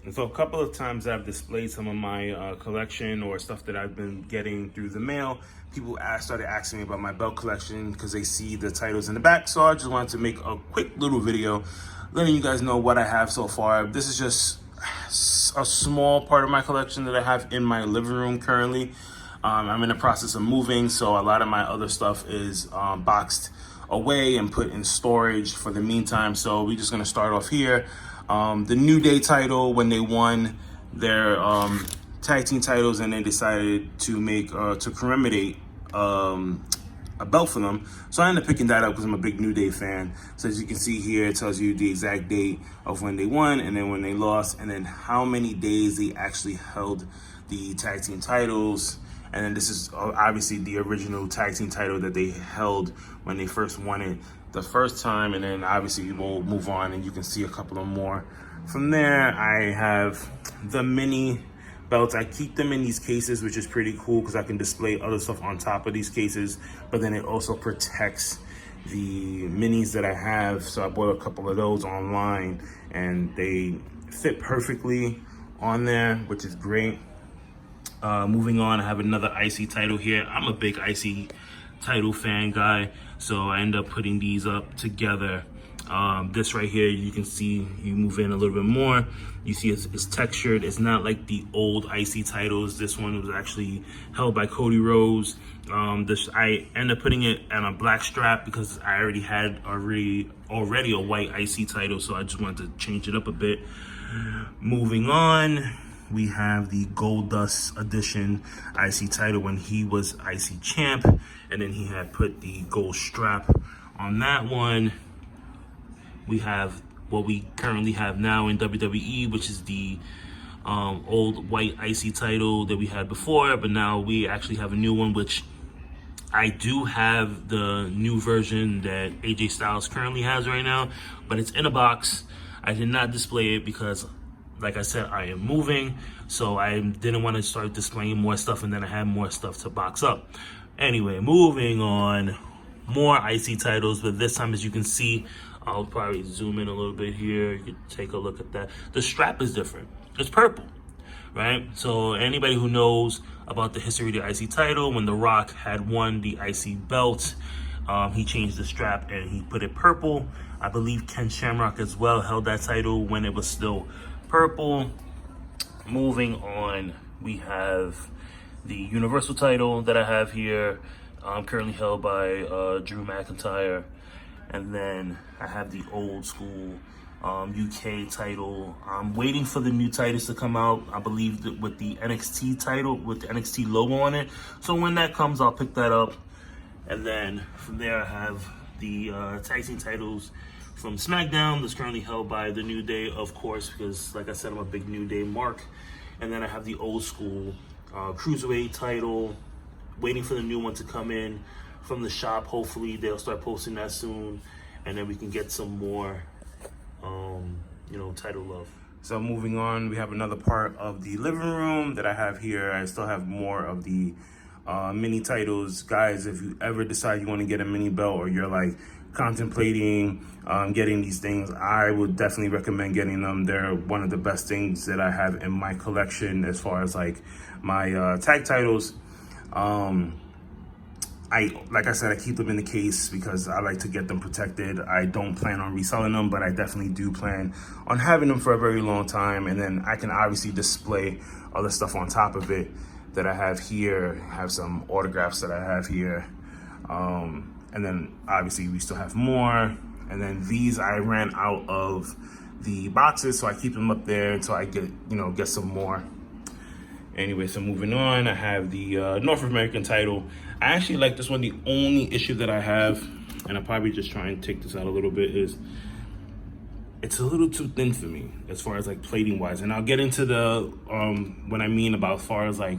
And so a couple of times I've displayed some of my collection or stuff that I've been getting through the mail. People started asking me about my belt collection because they see the titles in the back. So I just wanted to make a quick little video letting you guys know what I have so far. This is just a small part of my collection that I have in my living room currently. I'm in the process of moving, so a lot of my other stuff is boxed away and put in storage for the meantime. So we're just gonna start off here. The New Day title, when they won their tag team titles and they decided to make to commemorate a belt for them. So I ended up picking that up because I'm a big New Day fan. So as you can see here, it tells you the exact date of when they won and then when they lost, and then how many days they actually held the tag team titles. And then this is obviously the original tag team title that they held when they first won it the first time. And then obviously we'll move on and you can see a couple of more. From there, I have the mini belts. I keep them in these cases, which is pretty cool because I can display other stuff on top of these cases, but then it also protects the minis that I have. So I bought a couple of those online and they fit perfectly on there, which is great. Moving on, I have another IC title here. I'm a big IC title fan guy, so I end up putting these up together. This right here, you can see, you move in a little bit more, you see it's textured. It's not like the old IC titles. This one was actually held by Cody Rhodes. I end up putting it on a black strap because I already had already a white IC title, so I just wanted to change it up a bit. Moving on, we have the Gold Dust Edition IC title when he was IC champ, and then he had put the gold strap on that one. We have what we currently have now in WWE, which is the old white IC title that we had before, but now we actually have a new one, which I do have the new version that AJ Styles currently has right now, but it's in a box. I did not display it because, like I said, I am moving, so I didn't want to start displaying more stuff and then I had more stuff to box up. Anyway, moving on, more IC titles, but this time, as you can see, I'll probably zoom in a little bit here. You can take a look at that. The strap is different. It's purple, right? So anybody who knows about the history of the IC title, when The Rock had won the IC belt, he changed the strap and he put it purple. I believe Ken Shamrock as well held that title when it was still purple. Moving on, we have the Universal title that I have here, currently held by Drew McIntyre. And then I have the old school UK title. I'm waiting for the new titles to come out. I believe that with the NXT title, with the NXT logo on it. So when that comes, I'll pick that up. And then from there, I have the tag team titles from SmackDown that's currently held by the New Day, of course, because like I said, I'm a big New Day mark. And then I have the old school Cruiserweight title, waiting for the new one to come in from the shop. Hopefully they'll start posting that soon, and then we can get some more title love. So moving on, we have another part of the living room that I have here. I still have more of the mini titles. Guys, if you ever decide you want to get a mini belt, or you're like contemplating getting these things, I would definitely recommend getting them. They're one of the best things that I have in my collection as far as like my tag titles. Like I said, I keep them in the case because I like to get them protected. I don't plan on reselling them, but I definitely do plan on having them for a very long time. And then I can obviously display other stuff on top of it that I have here. I have some autographs that I have here. And then obviously we still have more. And then these, I ran out of the boxes, so I keep them up there until I get some more. Anyway, so moving on, I have the North American title. I actually like this one. The only issue that I have, and I'll probably just try and take this out a little bit, is it's a little too thin for me as far as like plating wise. And I'll get into the what I mean about as far as like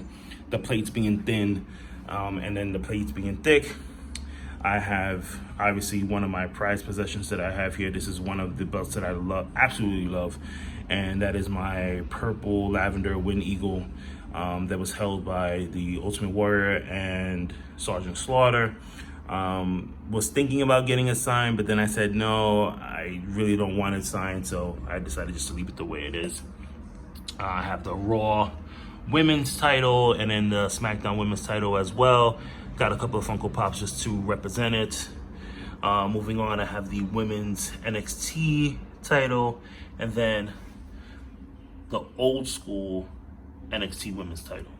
the plates being thin and then the plates being thick. I have obviously one of my prized possessions that I have here. This is one of the belts that I love, absolutely love, and that is my purple lavender Wind Eagle that was held by the Ultimate Warrior and Sergeant Slaughter. Was thinking about getting it signed, but then I said no, I really don't want it signed, so I decided just to leave it the way it is. I have the Raw women's title and then the SmackDown women's title as well. Got a couple of Funko Pops just to represent it. Moving on, I have the women's NXT title and then the old school NXT women's title.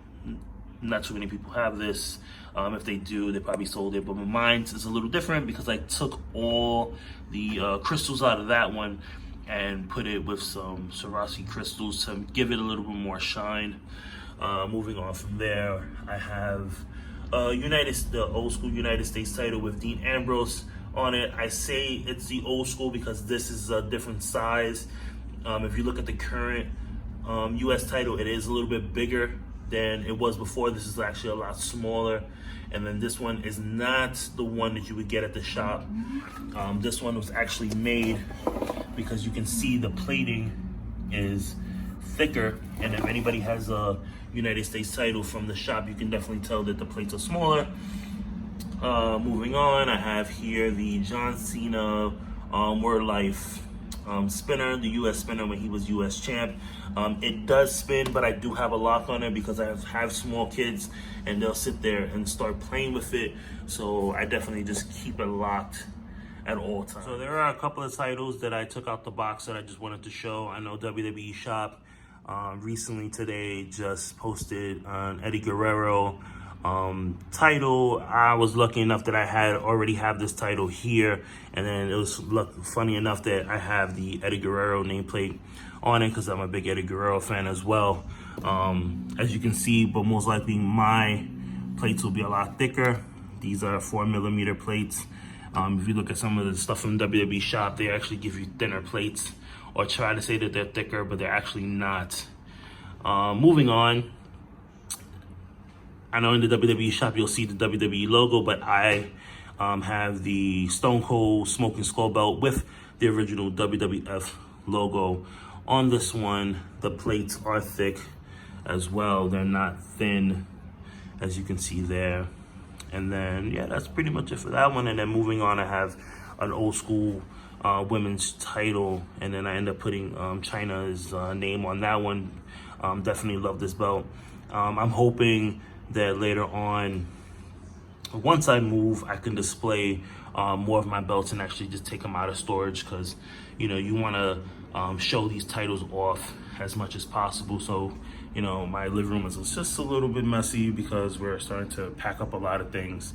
Not too many people have this. If they do, they probably sold it, but mine is a little different because I took all the crystals out of that one and put it with some Swarovski crystals to give it a little bit more shine. Moving on from there, I have the old school United States title with Dean Ambrose on it. I say it's the old school because this is a different size. If you look at the current US title, it is a little bit bigger than it was before. This is actually a lot smaller. And then this one is not the one that you would get at the shop. This one was actually made because you can see the plating is thicker. And if anybody has a United States title from the shop, you can definitely tell that the plates are smaller. Moving on, I have here the John Cena Word Life spinner, the US spinner when he was US champ. It does spin, but I do have a lock on it because I have small kids and they'll sit there and start playing with it. So I definitely just keep it locked at all times. So there are a couple of titles that I took out the box that I just wanted to show. I know WWE Shop recently today just posted an Eddie Guerrero title. I was lucky enough that I already have this title here, and then it was funny enough that I have the Eddie Guerrero nameplate on it because I'm a big Eddie Guerrero fan as well. As you can see, but most likely my plates will be a lot thicker. These are 4mm plates. If you look at some of the stuff from WWE Shop, they actually give you thinner plates or try to say that they're thicker, but they're actually not. Moving on, I know in the WWE Shop you'll see the WWE logo, but I have the Stone Cold Smoking Skull belt with the original WWF logo on this one. The plates are thick as well. They're not thin, as you can see there. And then, yeah, that's pretty much it for that one. And then moving on, I have an old school women's title, and then I end up putting Chyna's name on that one. Definitely love this belt. I'm hoping that later on, once I move, I can display more of my belts and actually just take them out of storage, because you know, you want to show these titles off as much as possible. So you know, my living room is just a little bit messy because we're starting to pack up a lot of things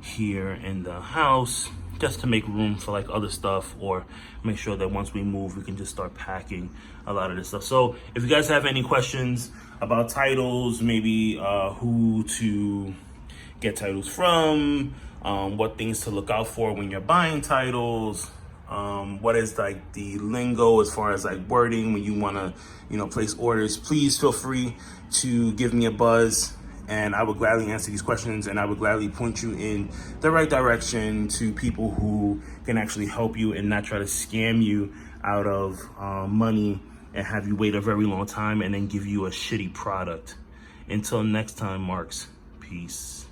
here in the house just to make room for like other stuff, or make sure that once we move, we can just start packing a lot of this stuff. So if you guys have any questions about titles, maybe who to get titles from, what things to look out for when you're buying titles, what is like the lingo as far as like wording when you want to, you know, place orders, please feel free to give me a buzz, and I will gladly answer these questions, and I will gladly point you in the right direction to people who can actually help you and not try to scam you out of money and have you wait a very long time and then give you a shitty product. Until next time, Marks, peace.